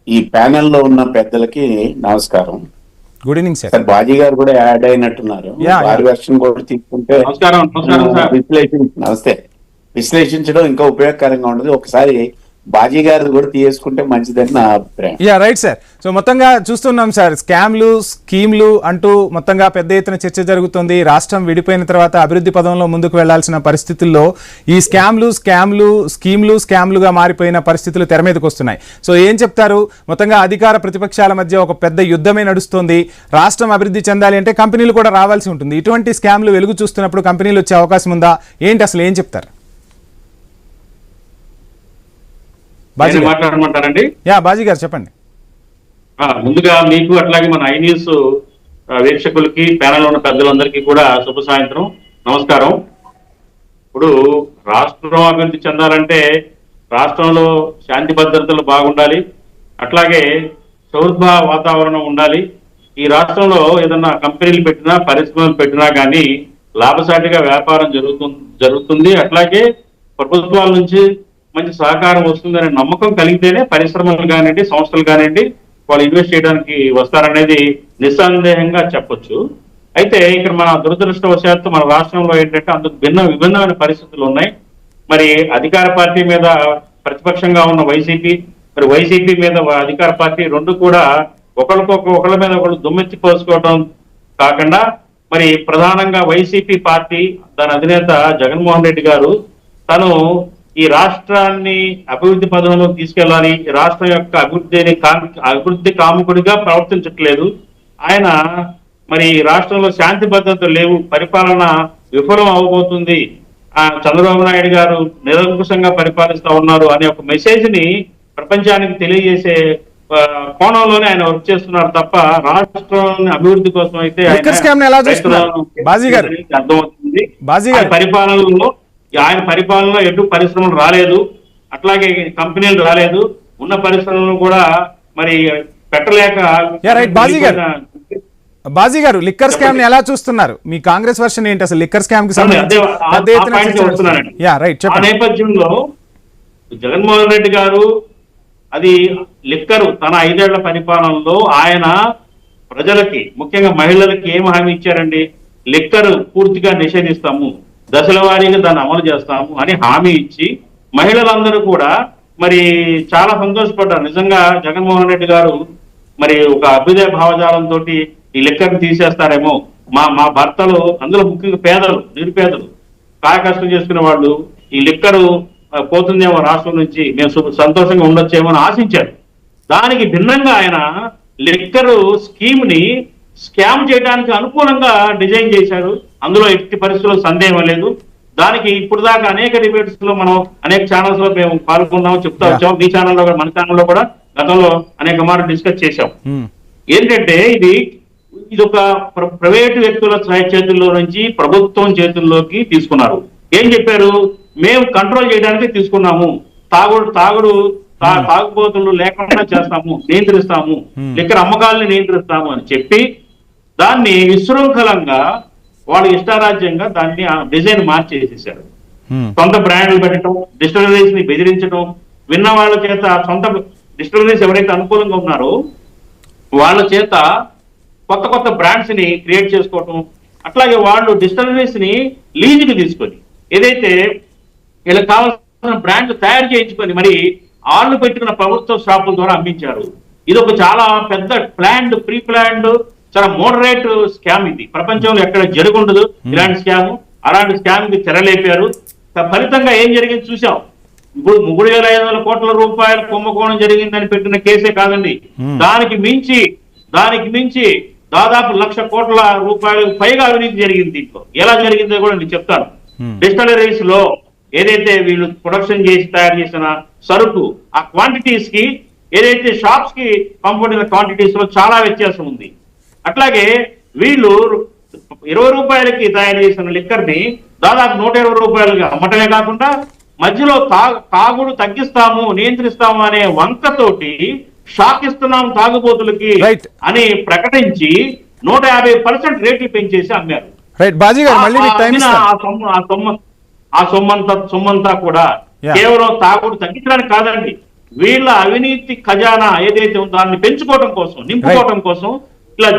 ఈ ప్యానెల్ లో ఉన్న పెద్దలకి నమస్కారం. Good evening sir. Sir Baji గారు కూడా యాడ్ అయినట్టున్నారు. వారి వెర్షన్ కూడా తీసుకుంటే నమస్తే విశ్లేషించడం ఇంకా ఉపయోగకరంగా ఉండదు. ఒకసారి బాజీ గారిది కూడా తీసుకుంటే మంచిదని నా అభిప్రాయం. Right sir. సో మొత్తంగా చూస్తున్నాం సార్, స్కామ్లు స్కీమ్లు అంటూ మొత్తంగా పెద్ద ఎత్తున చర్చ జరుగుతుంది. రాష్ట్రం విడిపోయిన తర్వాత అభివృద్ధి పదంలో ముందుకు వెళ్లాల్సిన పరిస్థితుల్లో ఈ స్కామ్లుగా మారిపోయిన పరిస్థితులు తెర మీదకి వస్తున్నాయి. సో ఏం చెప్తారు? మొత్తంగా అధికార ప్రతిపక్షాల మధ్య ఒక పెద్ద యుద్ధమే నడుస్తుంది. రాష్ట్రం అభివృద్ధి చెందాలి అంటే కంపెనీలు కూడా రావాల్సి ఉంటుంది. ఇటువంటి స్కామ్లు వెలుగు చూస్తున్నప్పుడు కంపెనీలు వచ్చే అవకాశం ఉందా ఏంటి, అసలు ఏం చెప్తారు? మాట్లాడమంటారండి? బాజీ గారు చెప్పండి. ముందుగా మీకు అట్లాగే మన ఐ న్యూస్ వీక్షకులకి ప్యానెల్ ఉన్న పెద్దలందరికీ కూడా శుభ సాయంత్రం, నమస్కారం. ఇప్పుడు రాష్ట్రం అభివృద్ధి చెందాలంటే రాష్ట్రంలో శాంతి భద్రతలు బాగుండాలి, అట్లాగే సౌహృద వాతావరణం ఉండాలి. ఈ రాష్ట్రంలో ఏదన్నా కంపెనీలు పెట్టినా పరిశ్రమలు పెట్టినా కానీ లాభసాటిగా వ్యాపారం జరుగుతుంది. అట్లాగే ప్రభుత్వాల నుంచి మంచి సహకారం వస్తుందనే నమ్మకం కలిగితేనే పరిశ్రమలు కానివ్వండి, సంస్థలు కానివ్వండి వాళ్ళు ఇన్వెస్ట్ చేయడానికి వస్తారనేది నిస్సందేహంగా చెప్పొచ్చు. అయితే ఇక్కడ మన దురదృష్టవశాత్తు మన రాష్ట్రంలో ఏంటంటే అందుకు విభిన్నమైన పరిస్థితులు ఉన్నాయి. మరి అధికార పార్టీ మీద ప్రతిపక్షంగా ఉన్న వైసీపీ మీద అధికార పార్టీ రెండు కూడా ఒకళ్ళ మీద ఒకళ్ళు దుమ్మెత్తి పోసుకోవడం కాకుండా మరి ప్రధానంగా వైసీపీ పార్టీ దాని అధినేత జగన్మోహన్ రెడ్డి గారు తను ఈ రాష్ట్రాన్ని అభివృద్ధి పదంలో తీసుకెళ్లాలి, రాష్ట్రం యొక్క అభివృద్ధి కాముకుడిగా ప్రవర్తించట్లేదు. ఆయన మరి రాష్ట్రంలో శాంతి భద్రతలు లేవు, పరిపాలన విఫలం అవబోతుంది, చంద్రబాబు నాయుడు గారు నిరంకుశంగా పరిపాలిస్తా ఉన్నారు అనే ఒక మెసేజ్ ని ప్రపంచానికి తెలియజేసే కోణంలోనే ఆయన వర్క్ చేస్తున్నారు తప్ప రాష్ట్రాన్ని అభివృద్ధి కోసం అయితే అర్థమవుతుంది. ఆయన పరిపాలనలో ఎటు పరిశ్రమలు రాలేదు, అట్లాగే కంపెనీలు రాలేదు, ఉన్న పరిశ్రమలను కూడా మరి పెట్టలేక. బాజీ గారు లిక్కర్ స్కామ్ ని ఎలా చూస్తున్నారు? మీ కాంగ్రెస్ వర్షన్ ఏంటి అసలు లిక్కర్ స్కామ్ కి సంబంధించి? నేపథ్యంలో జగన్మోహన్ రెడ్డి గారు అది లిక్కరు తన 5 ఏళ్ల పరిపాలనలో ఆయన ప్రజలకి ముఖ్యంగా మహిళలకి ఏం హామీ ఇచ్చారండి? లిక్కరు పూర్తిగా నిషేధిస్తాము, దశల వారీగా దాన్ని అమలు చేస్తాము అని హామీ ఇచ్చి మహిళలందరూ కూడా మరి చాలా సంతోషపడ్డారు. నిజంగా జగన్మోహన్ రెడ్డి గారు మరి ఒక అభ్యుదయ భావజాలంతో ఈ లెక్కను తీసేస్తారేమో, మా భర్తలు అందులో ముఖ్యంగా పేదలు, నిరుపేదలు, కాయకష్టం చేసుకునే వాళ్ళు ఈ లిక్కరు పోతుందేమో రాష్ట్రం నుంచి, మేము సంతోషంగా ఉండొచ్చేమో అని ఆశించారు. దానికి భిన్నంగా ఆయన లిక్కరు స్కీమ్ ని స్కామ్ చేయడానికి అనుకూలంగా డిజైన్ చేశారు. అందులో ఎట్టి పరిస్థితుల్లో సందేహం లేదు. దానికి ఇప్పుడు దాకా అనేక డిబేట్స్ లో మనం అనేక ఛానల్స్ లో మేము పాల్గొన్నాము, చెప్తా వచ్చాం. మీ ఛానల్లో మన ఛానల్లో కూడా గతంలో అనేక మార్లు డిస్కస్ చేశాం. ఏంటంటే ఇది ఒక ప్రైవేటు వ్యక్తుల చేతుల్లో నుంచి ప్రభుత్వం చేతుల్లోకి తీసుకున్నారు. ఏం చెప్పారు? మేము కంట్రోల్ చేయడానికి తీసుకున్నాము, తాగుబోతులు లేకుండా చేస్తాము, నియంత్రిస్తాము, లిక్కర్ అమ్మకాలని నియంత్రిస్తాము అని చెప్పి దాన్ని విశృంఖలంగా వాళ్ళు ఇష్టారాజ్యంగా దాన్ని డిజైన్ మార్చేసేసారు. సొంత బ్రాండ్లు పెట్టడం, డిస్టిలరీస్ ని బెదిరించడం, విన్న వాళ్ళ చేత సొంత డిస్టిలరీస్ ఎవరైతే అనుకూలంగా ఉన్నారో వాళ్ళ చేత కొత్త బ్రాండ్స్ ని క్రియేట్ చేసుకోవటం, అట్లాగే వాళ్ళు డిస్టిలరీస్ ని లీజుకి తీసుకొని ఏదైతే వీళ్ళకి కావాల్సిన బ్రాండ్లు తయారు చేయించుకొని మరి వాళ్ళు పెట్టుకున్న ప్రభుత్వ షాపుల ద్వారా అమ్మించారు. ఇది ఒక చాలా పెద్ద ప్రీ ప్లాన్డ్ చాలా మోడరేట్ స్కామ్. ఇది ప్రపంచంలో ఎక్కడ జరుగుండదు ఇలాంటి స్కామ్. అలాంటి స్కామ్ కి తెరలేపారు. ఫలితంగా ఏం జరిగింది చూసాం. ఇప్పుడు 3,500 కోట్ల రూపాయల కుంభకోణం జరిగిందని పెట్టిన కేసే కాదండి, దానికి మించి దాదాపు 1,00,000 కోట్ల రూపాయలకు పైగా అవినీతి జరిగింది. దీంట్లో ఎలా జరిగిందో కూడా నేను చెప్తాను. డిస్టిలరీస్ లో ఏదైతే వీళ్ళు ప్రొడక్షన్ చేసి తయారు చేసిన సరుకు ఆ క్వాంటిటీస్ కి ఏదైతే షాప్స్ కి పంపబడిన క్వాంటిటీస్ లో చాలా వ్యత్యాసం ఉంది. అట్లాగే వీళ్ళు 20 రూపాయలకి తయారు చేసిన లిక్కర్ ని దాదాపు 120 రూపాయలుగా అమ్మటమే కాకుండా మధ్యలో తాగుడు తగ్గిస్తాము, నియంత్రిస్తాము అనే వంకతోటి షాక్ ఇస్తున్నాం తాగుబోతులకి అని ప్రకటించి 150% రేట్లు పెంచేసి అమ్మారు. ఆ సొమ్మంతా కూడా కేవలం తాగుడు తగ్గించడానికి కాదండి, వీళ్ళ అవినీతి ఖజానా ఏదైతే ఉందో దాన్ని పెంచుకోవడం కోసం, నింపుకోవడం కోసం ఇలా